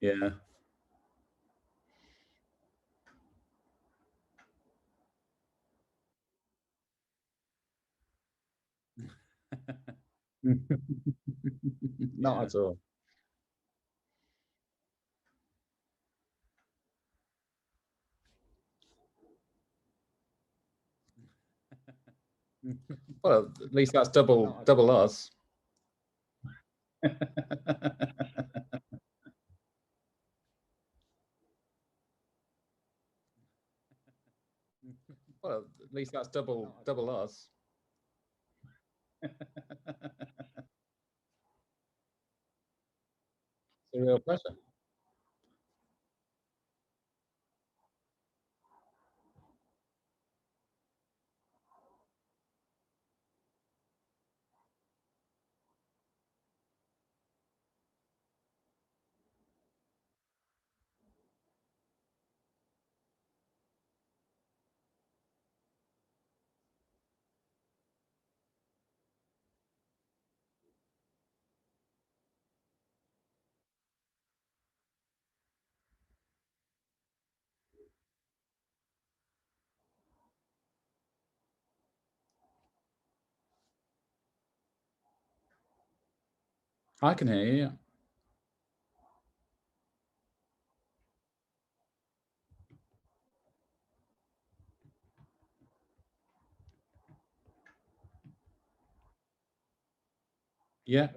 Yeah. Not Yeah. at all. Well, at least that's double us. Well, at least that's double us. It's a real pleasure. I can hear you. Yeah,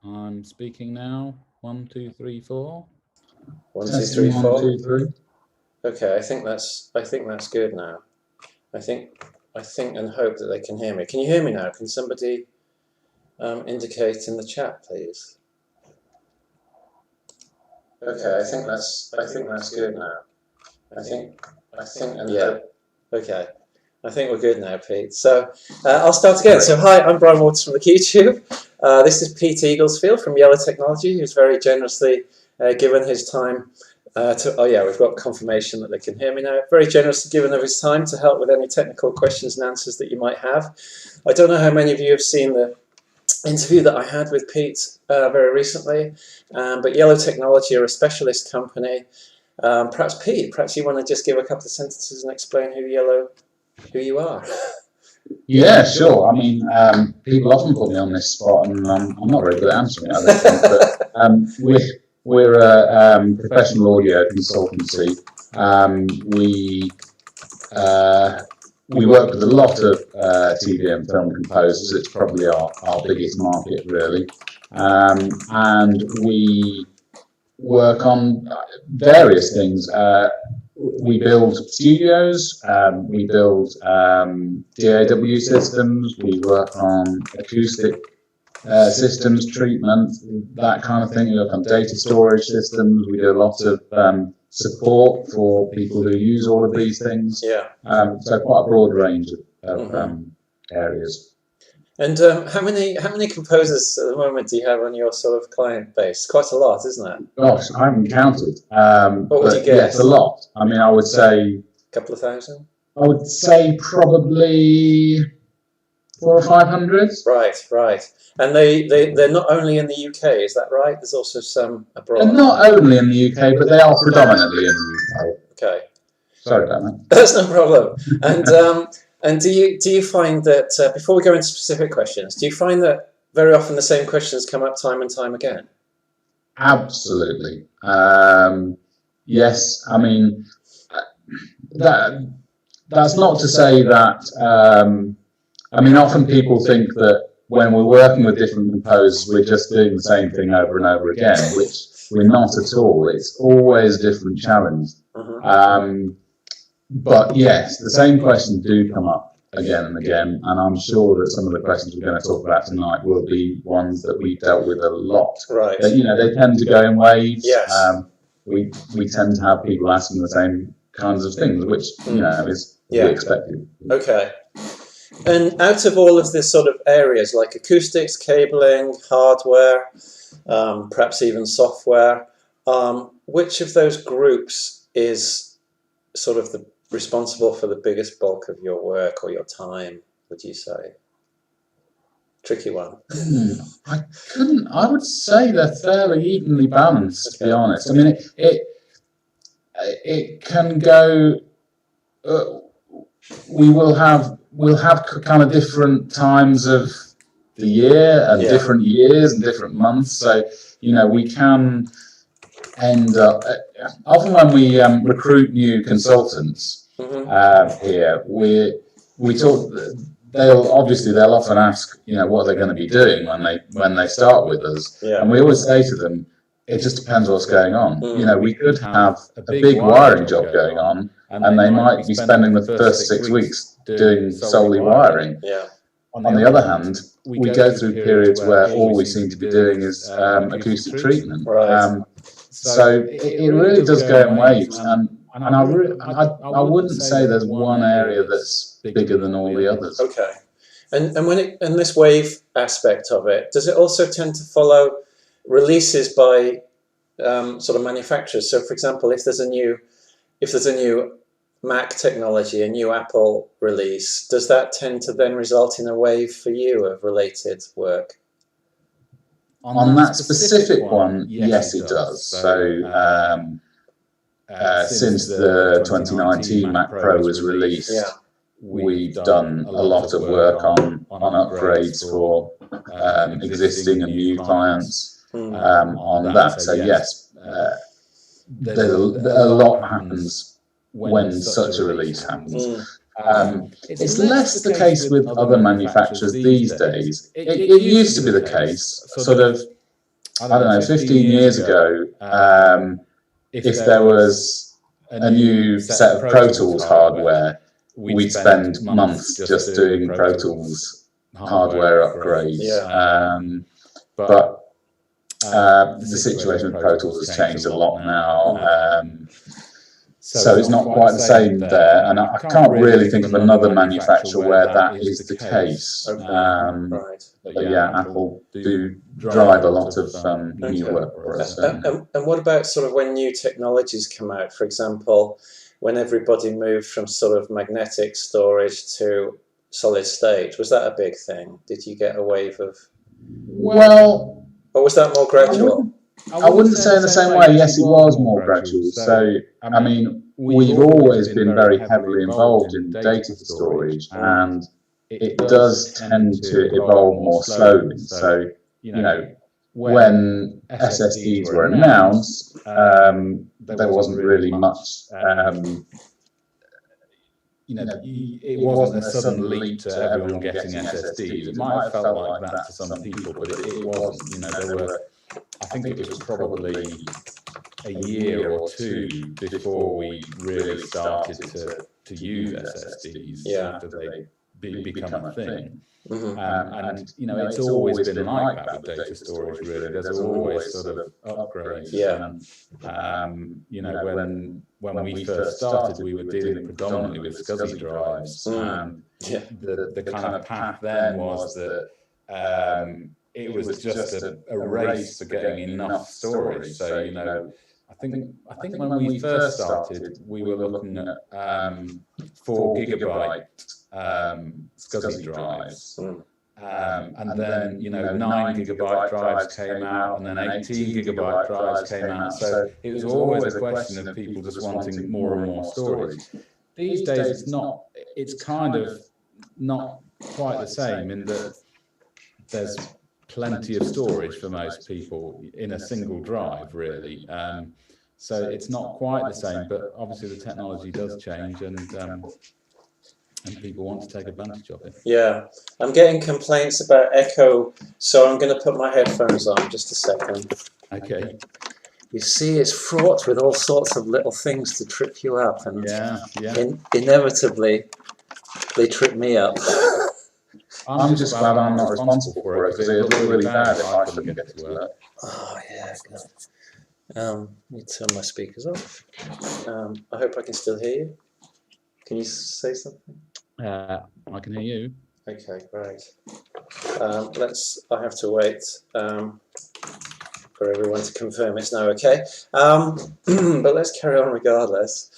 I'm speaking now. 1, 2, 3, 4. 1, 2, Testing 3, 4. 1, 2, 3. Okay, I think that's good now. I think and hope that they can hear me. Can you hear me now? Can somebody indicate in the chat, please? Okay, I think that's good now. I think and yeah. Okay. I think we're good now, Pete. So I'll start again. So hi, I'm Brian Waters from the QTube. This is Pete Eaglesfield from Yellow Technology, who's very generously given his time oh yeah, we've got confirmation that they can hear me now. Very generously given of his time to help with any technical questions and answers that you might have. I don't know how many of you have seen the interview that I had with Pete very recently, but Yellow Technology are a specialist company. Perhaps Pete, perhaps you want to just give a couple of sentences and explain who you are. Yeah, sure. I mean, people often put me on this spot, and I'm not very good at answering it, I don't think. But we're a professional audio consultancy. We work with a lot of TV and film composers. It's probably our biggest market, really. And we work on various things. We build studios, we build DAW systems, we work on acoustic systems, treatment, that kind of thing. We work on data storage systems. We do a lot of support for people who use all of these things. Yeah. So quite a broad range of areas. And how many composers at the moment do you have on your sort of client base? Quite a lot, isn't it? Gosh, I haven't counted. What would you guess? Yes, a lot. I mean, I would say a couple of thousand. I would say probably 400 or 500. Right. And they're not only in the UK, is that right? There's also some abroad. They're not only in the UK, but they are predominantly in the UK. Okay. Sorry about that. That's no problem. And do you find that before we go into specific questions, do you find that very often the same questions come up time and time again? Absolutely. Yes. I mean, that's not to say that. I mean, often people think that when we're working with different composers, we're just doing the same thing over and over again, which we're not at all. It's always a different challenge. But yes, the same questions do come up again and again, and I'm sure that some of the questions we're going to talk about tonight will be ones that we've dealt with a lot. Right. They tend to go in waves. Yes. We tend to have people asking the same kinds of things, which is to be expected. Okay. And out of all of this sort of areas like acoustics, cabling, hardware, perhaps even software, which of those groups is sort of responsible for the biggest bulk of your work or your time, would you say? tricky one. I would say they're fairly evenly balanced, to be honest. I mean, it can go. We'll have kind of different times of the year and different years and different months. So we can end up often when we recruit new consultants here. We talk. They'll often ask, what they're going to be doing when they start with us, and we always say to them, it just depends what's going on. We could have a big wiring job going on, and they might be spending the first 6 weeks doing solely wiring. Yeah. On the other hand, we go through periods where all we seem to be doing is acoustic treatment. Right. So it really does go in waves, and I wouldn't say there's one area that's bigger than all the others. Okay. And when this wave aspect of it, does it also tend to follow releases by sort of manufacturers? So, for example, if there's a new Mac technology, a new Apple release, does that tend to then result in a wave for you of related work? On that specific one, yes, it does. So since the 2019 Mac Pro was released, we've done a lot of work on upgrades for existing and new clients on that. So yes, there's a lot happens when such a release happens. It's less the case with other manufacturers these days. It used to be the case, sort of, I don't know, 15 years ago, if there was a new set of Pro Tools hardware, we'd spend months just doing Pro Tools hardware upgrades. But the situation with Pro Tools has changed a lot now. So it's not quite the same there, and I can't really think of another manufacturer where that is the case. But yeah, Apple do drive a lot of new work for us. And what about sort of when new technologies come out? For example, when everybody moved from sort of magnetic storage to solid state, was that a big thing? Did you get a wave of? Well, or was that more gradual? I wouldn't say in the same way. Yes, it was more gradual. So, I mean, we've always been very heavily involved in data storage, and it does tend to evolve more slowly. So, when SSDs were announced, there wasn't really much. It wasn't a sudden leap to everyone getting SSDs. It might have felt like that for some people, but it wasn't. There were. I think it was probably a year or two before we really started to use SSDs after they become a thing. And it's always been like that with data storage. Really, there's always sort of upgrades. When we first started, we were dealing predominantly with SCSI drives. The kind of path then was that. It was just a race for getting enough storage. So I think when we first started, we were looking at 4 gigabyte SCSI drives, and then 9 gigabyte drives came out, and then 18 gigabyte drives came out. So it was always a question of people just wanting more and more storage. These days, it's kind of not quite the same in that there's plenty of storage for most people in a single drive, really. So it's not quite the same, but obviously the technology does change, and people want to take advantage of it. Yeah, I'm getting complaints about echo, so I'm going to put my headphones on just a second. Okay. You see, it's fraught with all sorts of little things to trip you up, and inevitably they trip me up. I'm just glad I'm not responsible for it, because it would look really bad if I couldn't get to work. Oh, yeah, good. Let me turn my speakers off. I hope I can still hear you. Can you say something? I can hear you. Okay, great. I have to wait for everyone to confirm it's now okay. But let's carry on regardless.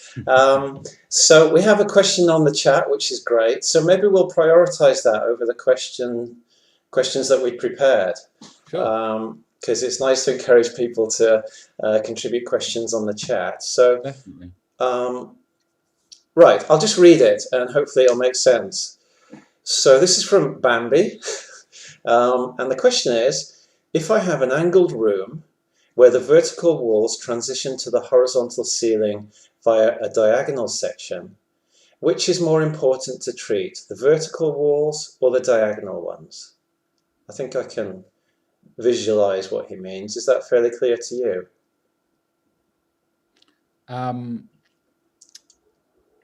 So we have a question on the chat, which is great. So maybe we'll prioritise that over the question questions that we prepared. Sure. Because it's nice to encourage people to contribute questions on the chat. So, Definitely. right, I'll just read it and hopefully it'll make sense. So this is from Bambi. And the question is, if I have an angled room where the vertical walls transition to the horizontal ceiling via a diagonal section, which is more important to treat, the vertical walls or the diagonal ones? I think I can visualize what he means. Is that fairly clear to you?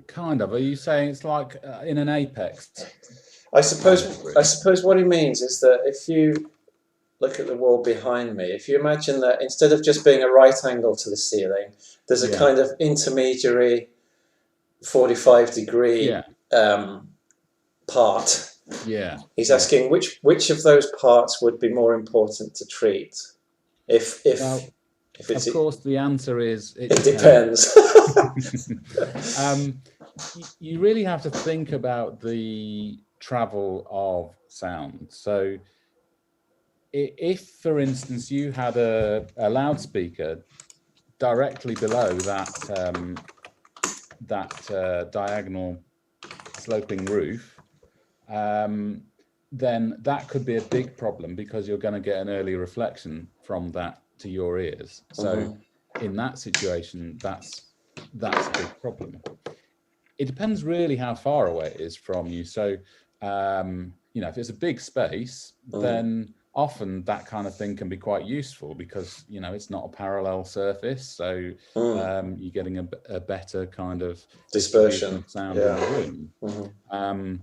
Kind of. Are you saying it's like in an apex? I suppose what he means is that if you look at the wall behind me, if you imagine that instead of just being a right angle to the ceiling, there's a kind of intermediary 45-degree part. Yeah. He's asking which of those parts would be more important to treat? If it's, of course, the answer is it depends. You really have to think about the travel of sound. So if, for instance, you had a loudspeaker directly below that diagonal sloping roof, then that could be a big problem because you're going to get an early reflection from that to your ears. So in that situation, that's a big problem. It depends really how far away it is from you. So, if it's a big space, then often that kind of thing can be quite useful because, it's not a parallel surface. So you're getting a better kind of dispersion of sound in the room.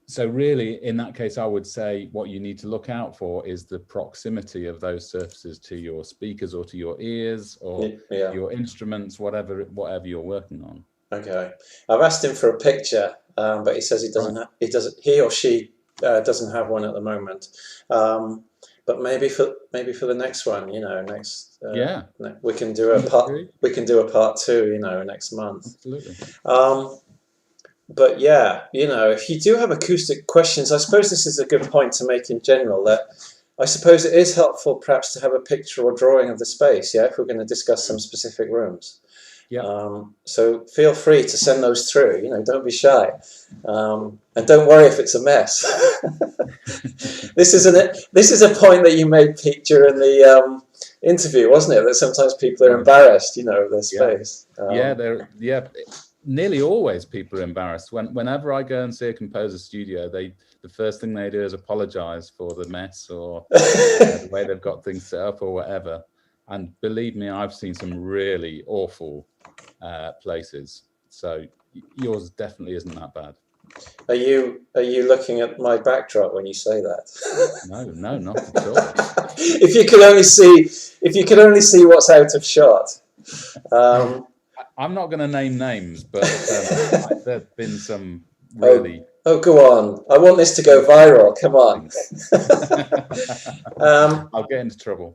So really, in that case, I would say what you need to look out for is the proximity of those surfaces to your speakers or to your ears or your instruments, whatever you're working on. Okay, I've asked him for a picture, but he says he or she doesn't have one at the moment. But maybe for the next one, we can do a part 2, next month. Absolutely. But if you do have acoustic questions, I suppose this is a good point to make in general, that I suppose it is helpful perhaps to have a picture or drawing of the space, if we're going to discuss some specific rooms. So feel free to send those through, don't be shy. And don't worry if it's a mess. This is a point that you made, Pete, during the interview, wasn't it? That sometimes people are embarrassed, of their space. Nearly always people are embarrassed. Whenever I go and see a composer studio, the first thing they do is apologize for the mess or the way they've got things set up or whatever. And believe me, I've seen some really awful places. So yours definitely isn't that bad. Are you looking at my backdrop when you say that? No, not at all. If you could only see what's out of shot. I'm not going to name names, but there've been some really. Oh, go on! I want this to go viral. Come on. I'll get into trouble.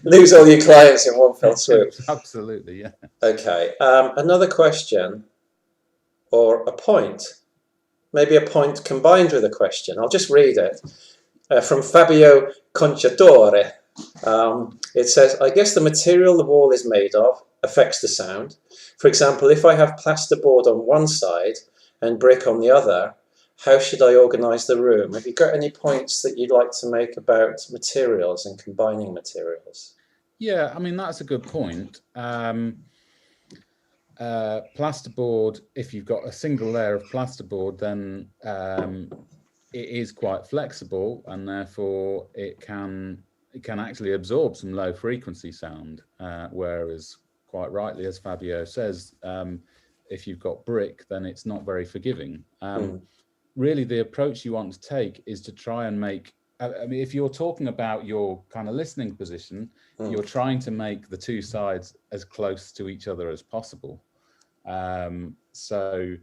Lose all your clients in one fell swoop. Absolutely, yeah. Okay. Another question, or a point, maybe a point combined with a question. I'll just read it from Fabio Conciatore. It says, I guess the material the wall is made of affects the sound. For example, if I have plasterboard on one side and brick on the other, how should I organise the room? Have you got any points that you'd like to make about materials and combining materials? Yeah, I mean, that's a good point. Plasterboard, if you've got a single layer of plasterboard, then it is quite flexible and therefore it can actually absorb some low frequency sound, whereas quite rightly, as Fabio says, if you've got brick, then it's not very forgiving. Really, the approach you want to take is to try and make, if you're talking about your kind of listening position, you're trying to make the two sides as close to each other as possible. So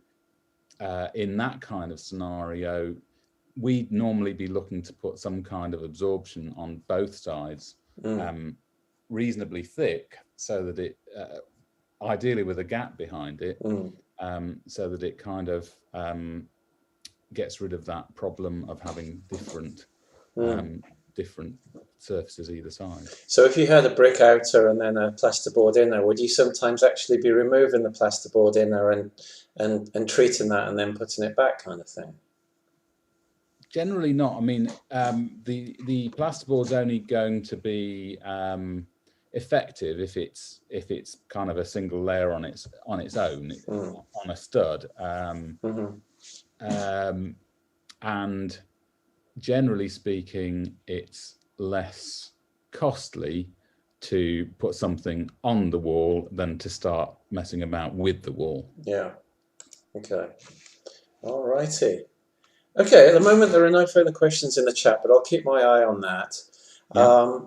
in that kind of scenario, we'd normally be looking to put some kind of absorption on both sides, reasonably thick, so that it, ideally with a gap behind it, so that it kind of gets rid of that problem of having different different surfaces either side. So if you had a brick outer and then a plasterboard inner, would you sometimes actually be removing the plasterboard inner and treating that and then putting it back, kind of thing? Generally not. I mean, the plasterboard's only going to be effective if it's kind of a single layer on its own on a stud. And generally speaking, it's less costly to put something on the wall than to start messing about with the wall. Yeah. Okay. All righty. Okay, at the moment there are no further questions in the chat, but I'll keep my eye on that. Yeah.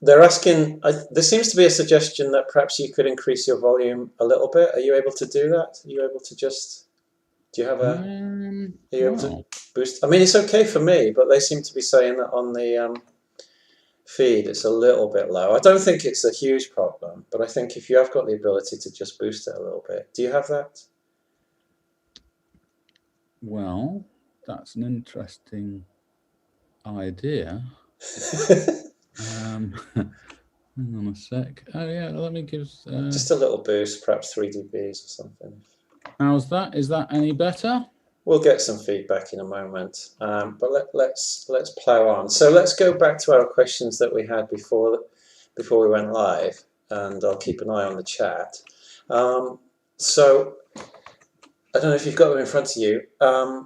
They're asking, there seems to be a suggestion that perhaps you could increase your volume a little bit. Are you able to do that? Are you able to just, do you have a, are you able to boost? I mean, it's okay for me, but they seem to be saying that on the feed it's a little bit low. I don't think it's a huge problem, but I think if you have got the ability to just boost it a little bit. Do you have that? Well, that's an interesting idea. Hang on a sec. Oh yeah, let me give just a little boost, perhaps 3 dBs or something. How's that? Is that any better? We'll get some feedback in a moment, but let's plow on. So let's go back to our questions that we had before we went live, and I'll keep an eye on the chat. So I don't know if you've got them in front of you. I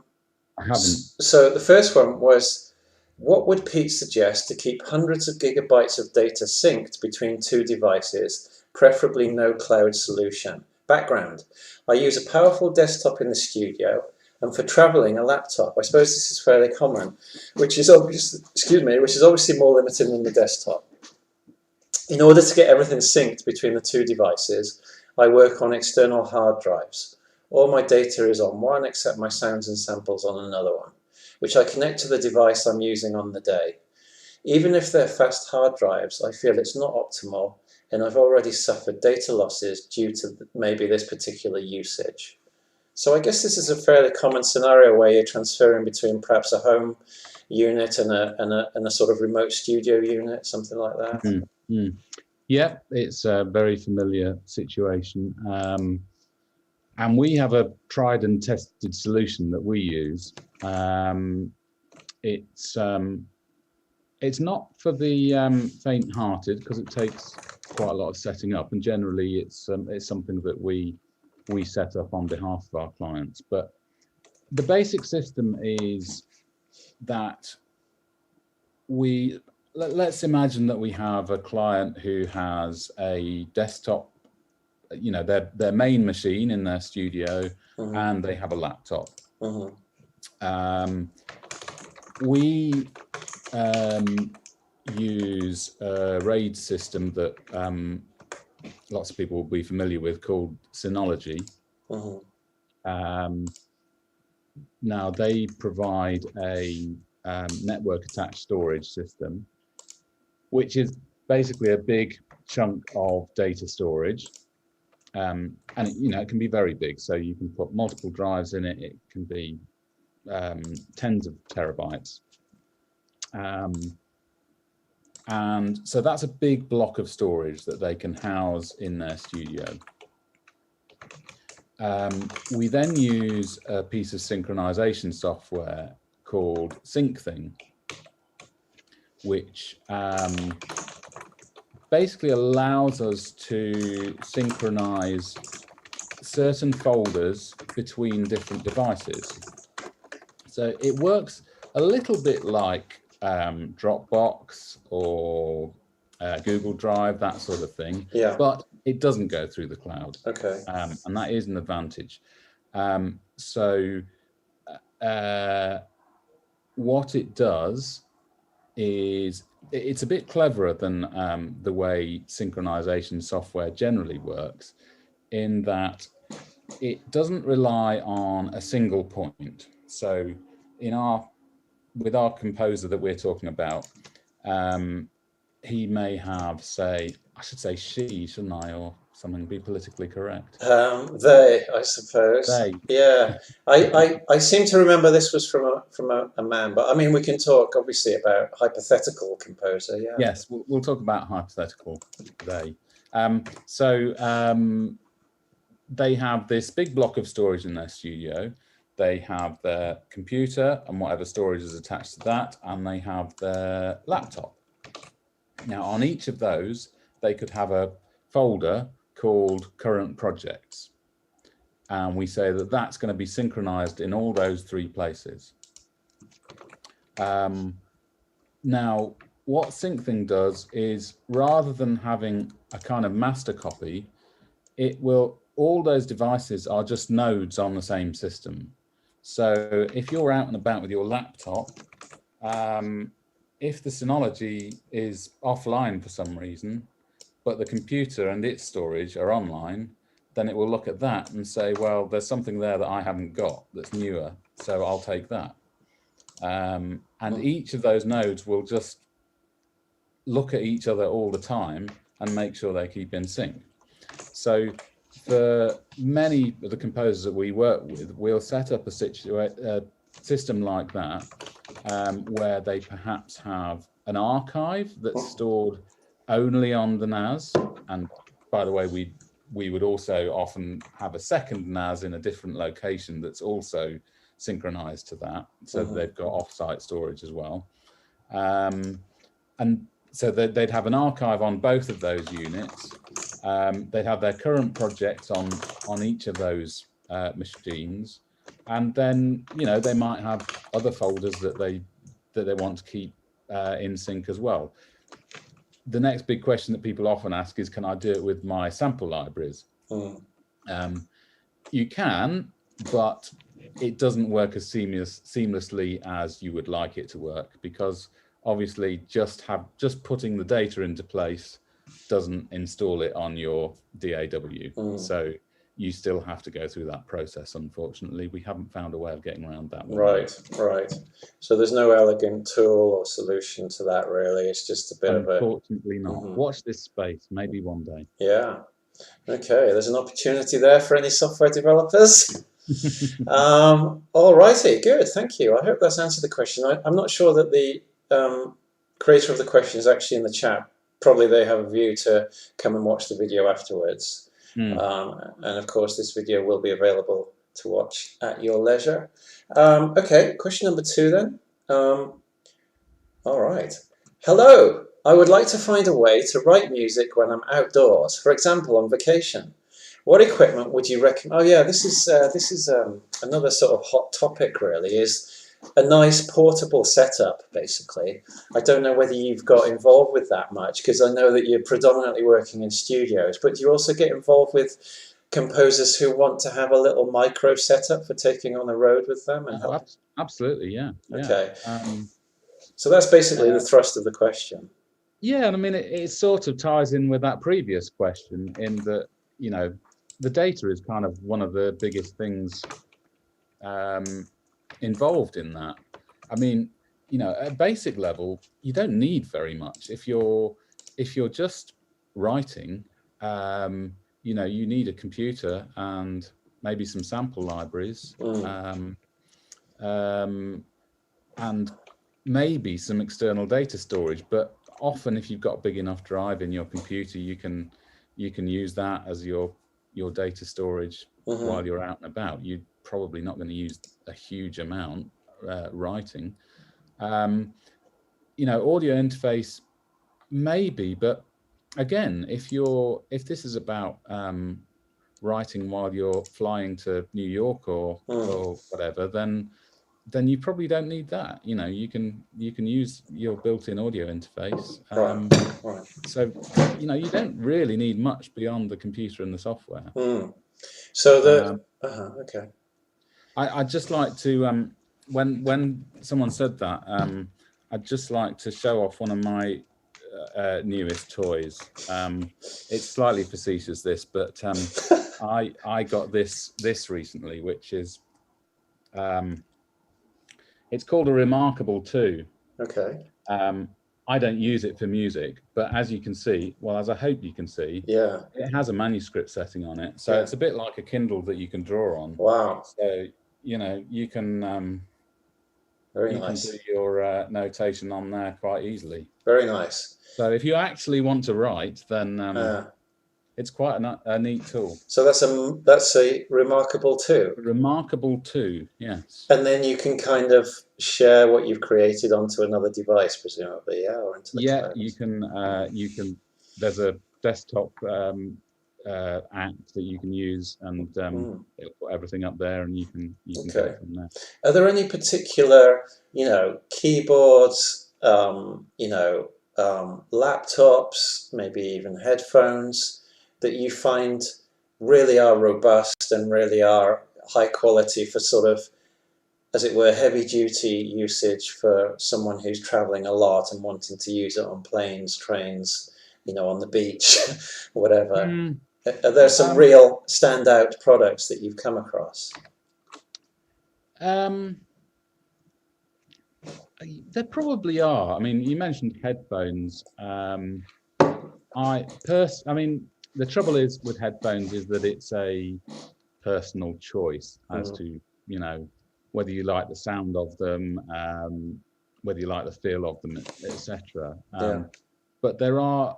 haven't. So the first one was, what would Pete suggest to keep hundreds of gigabytes of data synced between 2 devices, preferably no cloud solution? Background: I use a powerful desktop in the studio, and for traveling, a laptop. I suppose this is fairly common, which is obviously more limited than the desktop. In order to get everything synced between the 2 devices, I work on external hard drives. All my data is on one except my sounds and samples on another one, which I connect to the device I'm using on the day. Even if they're fast hard drives, I feel it's not optimal, and I've already suffered data losses due to maybe this particular usage. So I guess this is a fairly common scenario where you're transferring between perhaps a home unit and a sort of remote studio unit, something like that. Yeah, it's a very familiar situation. And we have a tried and tested solution that we use. It's not for the faint-hearted, because it takes quite a lot of setting up, and generally it's something that we set up on behalf of our clients. But the basic system is that let's imagine that we have a client who has a desktop, you know, their main machine in their studio, and they have a laptop. We use a RAID system that lots of people will be familiar with, called Synology. Now they provide a network attached storage system, which is basically a big chunk of data storage. And you know, it can be very big, so you can put multiple drives in it. It can be tens of terabytes. And so that's a big block of storage that they can house in their studio. We then use a piece of synchronization software called SyncThing, which basically allows us to synchronize certain folders between different devices. So it works a little bit like Dropbox or Google Drive, that sort of thing. Yeah. But it doesn't go through the cloud. Okay. And that is an advantage. What it does is it's a bit cleverer than the way synchronization software generally works, in that it doesn't rely on a single point. So with our composer that we're talking about, he may have, say, I should say she, shouldn't I? Or something be politically correct? They, I suppose. They. Yeah, I seem to remember this was from a man, but I mean we can talk obviously about hypothetical composer. Yeah. Yes, we'll talk about hypothetical they. They have this big block of storage in their studio. They have their computer and whatever storage is attached to that, and they have their laptop. Now, on each of those, they could have a folder called current projects. And we say that that's going to be synchronized in all those three places. Now, what SyncThing does is, rather than having a kind of master copy, all those devices are just nodes on the same system. So if you're out and about with your laptop, if the Synology is offline for some reason, but the computer and its storage are online, then it will look at that and say, well, there's something there that I haven't got that's newer, so I'll take that. And each of those nodes will just look at each other all the time and make sure they keep in sync. So for many of the composers that we work with, we'll set up a system like that, where they perhaps have an archive that's stored only on the NAS. And by the way, we would also often have a second NAS in a different location that's also synchronized to that, so that they've got off-site storage as well. And so they'd have an archive on both of those units. They'd have their current projects on each of those machines, and then they might have other folders that they want to keep in sync as well. The next big question that people often ask is, can I do it with my sample libraries? You can, but it doesn't work as seamlessly as you would like it to work, because obviously just putting the data into place doesn't install it on your DAW. So you still have to go through that process. Unfortunately, we haven't found a way of getting around that one. Right. So there's no elegant tool or solution to that, really. It's just a bit of a... Unfortunately not. Watch this space, maybe one day. Yeah. Okay, there's an opportunity there for any software developers. All righty, good, thank you. I hope that's answered the question. I'm not sure that the creator of the question is actually in the chat. Probably they have a view to come and watch the video afterwards. And of course, this video will be available to watch at your leisure. Okay, question number 2 then. All right. Hello, I would like to find a way to write music when I'm outdoors, for example, on vacation. What equipment would you recommend? Oh yeah, this is another sort of hot topic really, is a nice portable setup, basically. I don't know whether you've got involved with that much, because I know that you're predominantly working in studios, but do you also get involved with composers who want to have a little micro setup for taking on the road with them? And help? Absolutely, yeah. Okay. So that's basically the thrust of the question. Yeah, and I mean, it sort of ties in with that previous question, in that, the data is kind of one of the biggest things involved in that. I mean, at basic level, you don't need very much. If you're just writing, you need a computer and maybe some sample libraries, and maybe some external data storage. But often, if you've got a big enough drive in your computer, you can use that as your data storage while you're out and about. You're probably not going to use a huge amount writing. Audio interface maybe, but again, if this is about writing while you're flying to New York or whatever, then you probably don't need that. You can use your built-in audio interface. Right. So you don't really need much beyond the computer and the software. So okay. I'd just like to when someone said that, I'd just like to show off one of my newest toys. It's slightly facetious, this, but I got this recently, which is it's called a Remarkable 2. Okay. I don't use it for music, but as you can see, well, as I hope you can see, Yeah. it has a manuscript setting on it. So it's a bit like a Kindle that you can draw on. Wow. So, you can Very you nice. can do your notation on there quite easily. Very nice. So if you actually want to write, then it's quite a neat tool. So that's a remarkable too. Remarkable too, yes. And then you can kind of share what you've created onto another device, presumably, yeah, or into the cloud. You can. There's a desktop app that you can use, and it'll put everything up there, and you can go from there. Are there any particular, keyboards, laptops, maybe even headphones that you find really are robust and really are high quality for sort of, as it were, heavy duty usage for someone who's traveling a lot and wanting to use it on planes, trains, on the beach, whatever? Are there some real standout products that you've come across? There probably are. I mean, you mentioned headphones. The trouble is with headphones is that it's a personal choice as to, whether you like the sound of them, whether you like the feel of them, etc. But there are,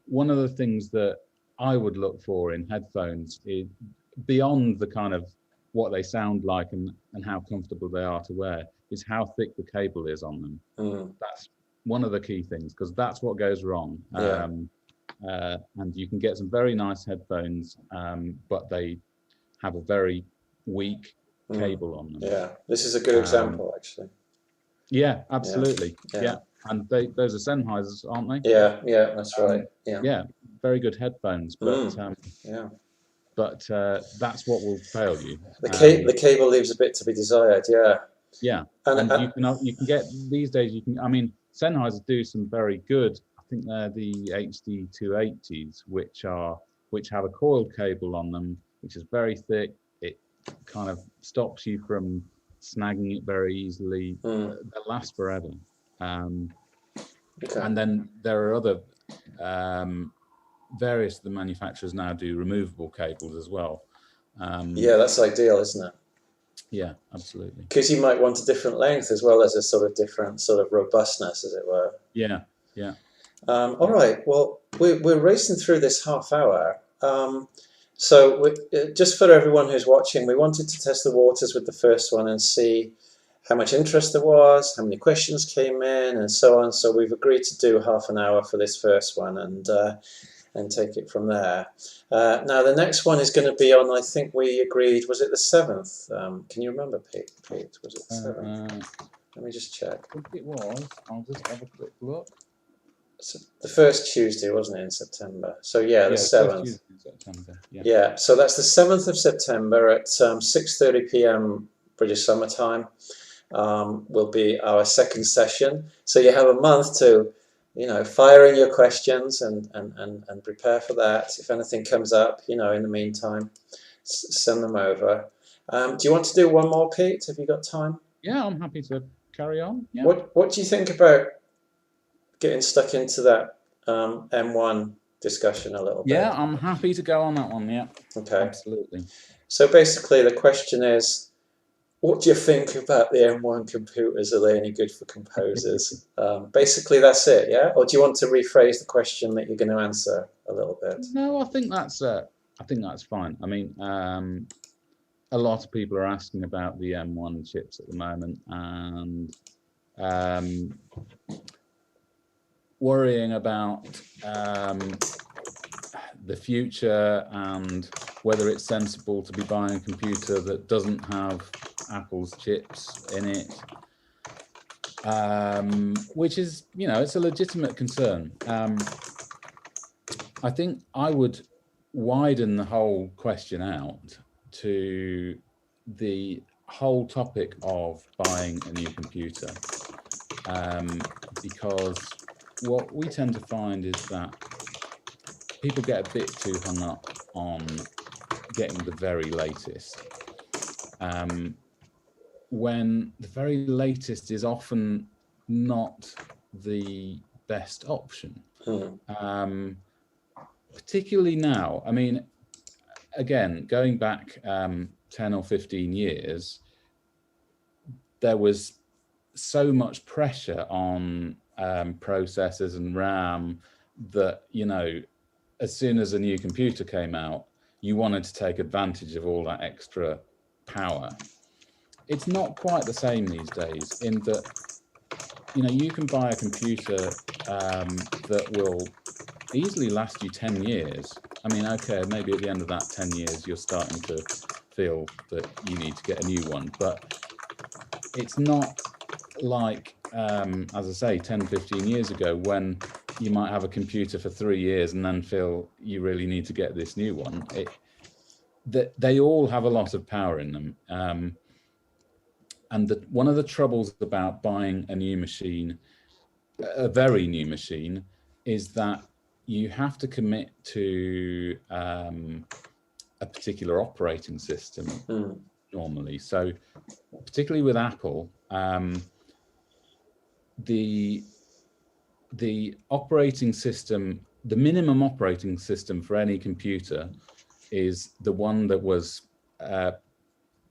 one of the things that I would look for in headphones is, beyond the kind of what they sound like and how comfortable they are to wear, is how thick the cable is on them. That's one of the key things, because that's what goes wrong. And you can get some very nice headphones, but they have a very weak cable on them. Yeah, this is a good example, actually. Yeah, absolutely. Yeah. And those are Sennheisers, aren't they? Yeah, that's right. Yeah, very good headphones, but but that's what will fail you. The cable leaves a bit to be desired. Yeah, and you can get these days. Sennheisers do some very good. I think they're the HD 280s, which have a coiled cable on them, which is very thick. It kind of stops you from snagging it very easily. They last forever. And then there are other various of the manufacturers now do removable cables as well. That's ideal, isn't it? Yeah, absolutely. Because you might want a different length as well as a sort of different sort of robustness, as it were. Yeah. All right. Well, we're racing through this half hour. So just for everyone who's watching, we wanted to test the waters with the first one and see how much interest there was, how many questions came in, and so on. So we've agreed to do half an hour for this first one and take it from there. Now the next one is going to be on, I think we agreed, was it the 7th? Can you remember, Pete? Was it the 7th? Let me just check. I think it was. I'll just have a quick look. So the first Tuesday, wasn't it, in September? So the 7th. September. Yeah, so that's the 7th of September at 6:30 p.m. British Summer Time. Will be our second session. So you have a month to, fire in your questions and prepare for that. If anything comes up, in the meantime, send them over. Do you want to do one more, Pete? Have you got time? Yeah, I'm happy to carry on. Yeah. What do you think about getting stuck into that M1 discussion a little bit? Yeah, I'm happy to go on that one. Yeah. Okay. Absolutely. So basically, the question is, what do you think about the M1 computers? Are they any good for composers? Basically, that's it, yeah? Or do you want to rephrase the question that you're going to answer a little bit? No, I think that's fine. A lot of people are asking about the M1 chips at the moment, and worrying about the future and whether it's sensible to be buying a computer that doesn't have Apple's chips in it, which is, it's a legitimate concern. I think I would widen the whole question out to the whole topic of buying a new computer, because what we tend to find is that people get a bit too hung up on getting the very latest, when the very latest is often not the best option. Mm. Particularly now, I mean, again, going back 10 or 15 years, there was so much pressure on processors and RAM that, you know, as soon as a new computer came out, you wanted to take advantage of all that extra power. It's not quite the same these days in that, you know, you can buy a computer that will easily last you 10 years. I mean, okay, maybe at the end of that 10 years, you're starting to feel that you need to get a new one, but it's not like, as I say, 10, 15 years ago, when you might have a computer for 3 years and then feel you really need to get this new one. They all have a lot of power in them. And one of the troubles about buying a new machine, a very new machine, is that you have to commit to a particular operating system normally. So particularly with Apple, the operating system, the minimum operating system for any computer is the one that was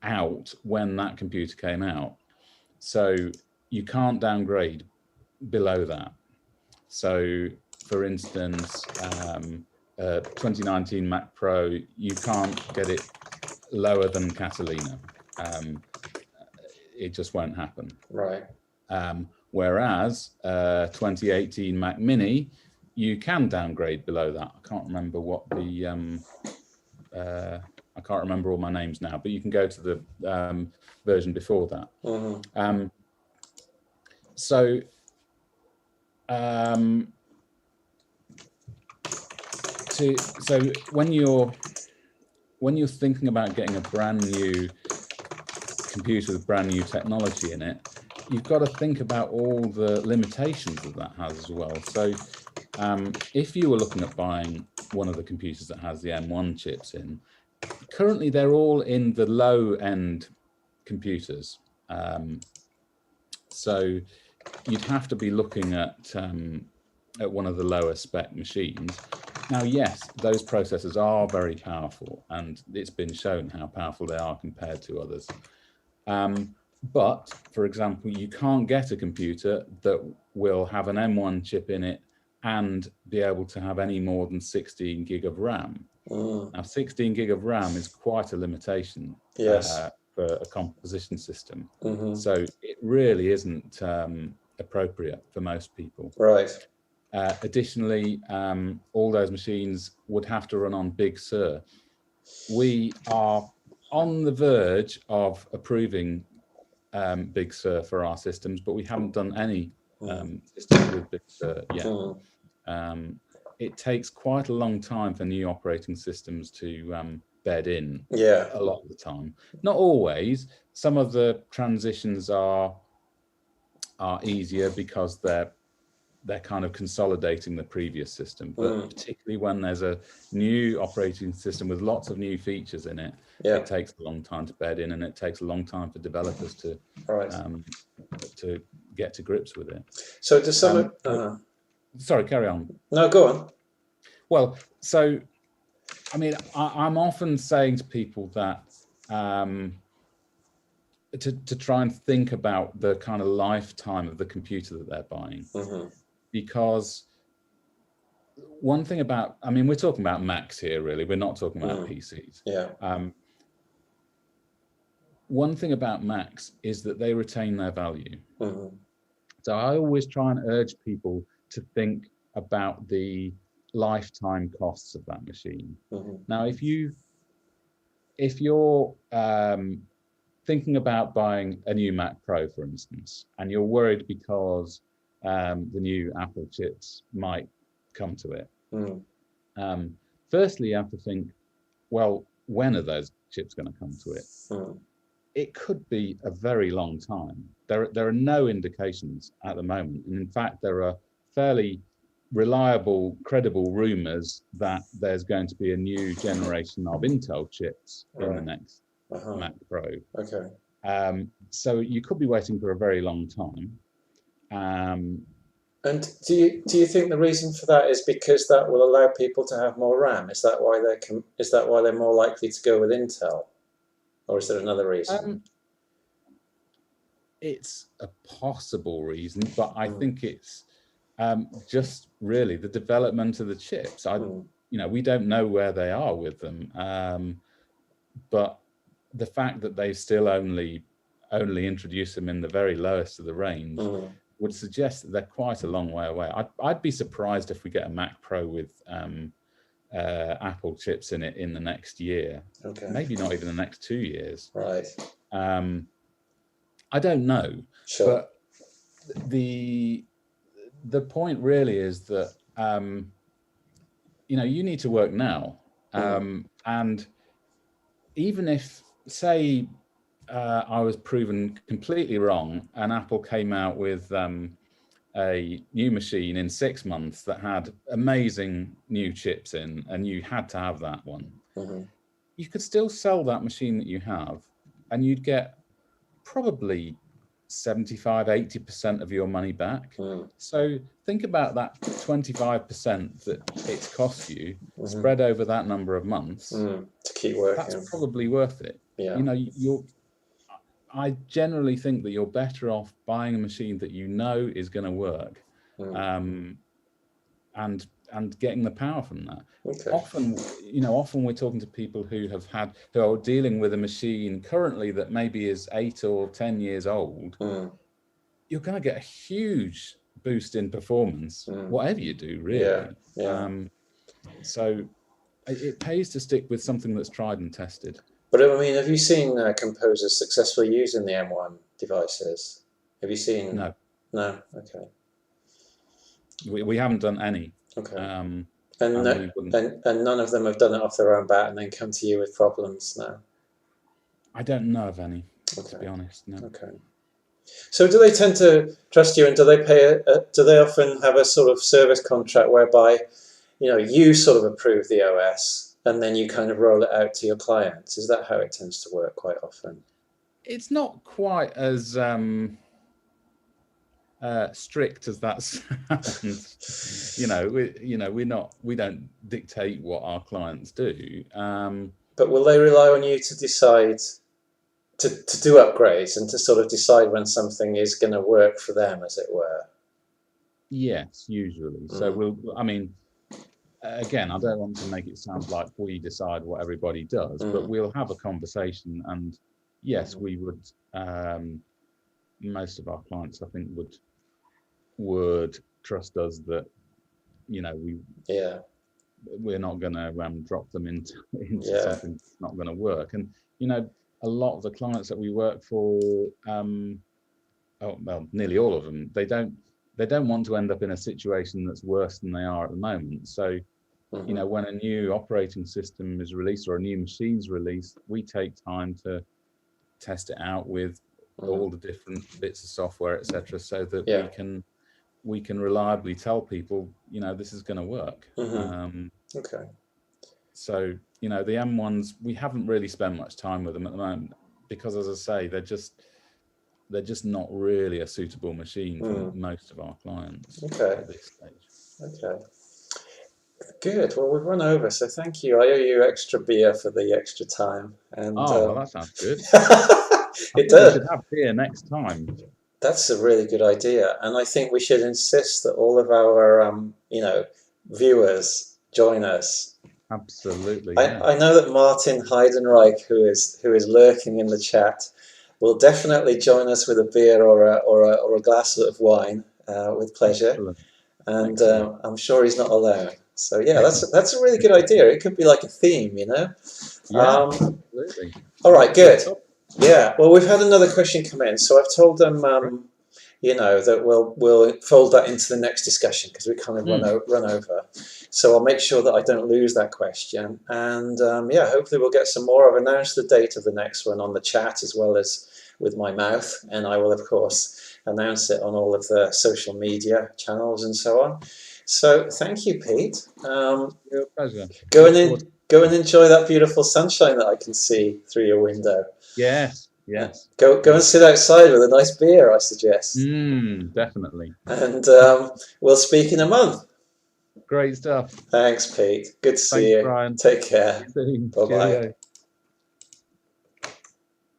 out when that computer came out. So you can't downgrade below that. So for instance, 2019 Mac Pro, you can't get it lower than Catalina. It just won't happen. Right. Whereas 2018 Mac Mini, you can downgrade below that. I can't remember what the I can't remember all my names now, but you can go to the version before that. Mm-hmm. So when you're thinking about getting a brand new computer with brand new technology in it, you've got to think about all the limitations that has as well. So if you were looking at buying one of the computers that has the M1 chips in, currently they're all in the low end computers. So you'd have to be looking at one of the lower spec machines. Now, yes, those processors are very powerful, and it's been shown how powerful they are compared to others. But, for example, you can't get a computer that will have an M1 chip in it and be able to have any more than 16 gig of RAM. Now, 16 gig of RAM is quite a limitation for a composition system. So it really isn't appropriate for most people. Right. Additionally, all those machines would have to run on Big Sur. We are on the verge of approving Big Sur for our systems, but we haven't done any systems with Big Sur yet. It takes quite a long time for new operating systems to bed in. A lot of the time, not always. Some of the transitions are easier because they're kind of consolidating the previous system, but particularly when there's a new operating system with lots of new features in it, it takes a long time to bed in, and it takes a long time for developers to get to grips with it. So does some sorry, carry on. No, go on. Well, so I mean, I'm often saying to people that to try and think about the kind of lifetime of the computer that they're buying. Because one thing about, I mean, we're talking about Macs here, really. We're not talking about PCs. One thing about Macs is that they retain their value. So I always try and urge people to think about the lifetime costs of that machine. Now, if you're thinking about buying a new Mac Pro, for instance, and you're worried because the new Apple chips might come to it. Firstly, you have to think, well, when are those chips going to come to it? It could be a very long time. There are no indications at the moment. And in fact, there are fairly reliable, credible rumors that there's going to be a new generation of Intel chips in the next Mac Pro. So you could be waiting for a very long time. And do you think the reason for that is because that will allow people to have more RAM? Is that why they're more likely to go with Intel, or is there another reason? It's a possible reason, but I think it's just really the development of the chips. We don't know where they are with them, but the fact that they still only introduce them in the very lowest of the range would suggest that they're quite a long way away. I'd be surprised if we get a Mac Pro with Apple chips in it in the next year. Okay. Maybe not even the next 2 years. Right. I don't know. Sure. But the point really is that you need to work now, and even if, say, I was proven completely wrong and Apple came out with a new machine in 6 months that had amazing new chips in, and you had to have that one, you could still sell that machine that you have, and you'd get probably 75-80% of your money back. So think about that 25% that it's cost you spread over that number of months to keep working. That's probably worth it. Yeah. I generally think that you're better off buying a machine that you know is going to work, and getting the power from that. Okay. Often we're talking to people who are dealing with a machine currently that maybe is 8 or 10 years old. You're going to get a huge boost in performance, whatever you do, really. Yeah. So it pays to stick with something that's tried and tested. But I mean, have you seen composers successfully using the M1 devices? Have you seen? No. No. Okay. We haven't done any. Okay. And none of them have done it off their own bat and then come to you with problems now? I don't know of any, to be honest. No. Okay. So do they tend to trust you, and do they do they often have a sort of service contract whereby, you sort of approve the OS and then you kind of roll it out to your clients? Is that how it tends to work quite often? It's not quite as strict as that sounds. We don't dictate what our clients do. But will they rely on you to decide to do upgrades and to sort of decide when something is going to work for them, as it were? Yes, usually. So again, I don't want to make it sound like we decide what everybody does, but we'll have a conversation, and yes, we would. Most of our clients, I think, would trust us that we're not going to drop them into something that's not going to work. And a lot of the clients that we work for, nearly all of them, they don't want to end up in a situation that's worse than they are at the moment. So when a new operating system is released or a new machine's released, we take time to test it out with all the different bits of software, etc., so that we can reliably tell people, this is going to work. Okay. So the M1s, we haven't really spent much time with them at the moment because, as I say, they're just not really a suitable machine for most of our clients at this stage. Okay. Good. Well, we've run over, so thank you. I owe you extra beer for the extra time. And well, that sounds good. It does. We should have beer next time. That's a really good idea, and I think we should insist that all of our viewers join us. Absolutely. I know that Martin Heidenreich, who is lurking in the chat, will definitely join us with a beer or a glass of wine with pleasure. Excellent. And I'm sure he's not alone. So yeah, that's a really good idea. It could be like a theme, Yeah, absolutely. All right, good. Yeah. Well, we've had another question come in, so I've told them, that we'll fold that into the next discussion because we kind of run over. So I'll make sure that I don't lose that question. And hopefully we'll get some more. I've announced the date of the next one on the chat as well as with my mouth, and I will of course announce it on all of the social media channels and so on. So thank you, Pete. Your pleasure. Go and enjoy that beautiful sunshine that I can see through your window. Yes, Yes. Go and sit outside with a nice beer, I suggest. Definitely. And we'll speak in a month. Great stuff. Thanks, Pete. Good to see Thanks, you. Brian. Take care. See you soon. Bye-bye. Cheerio.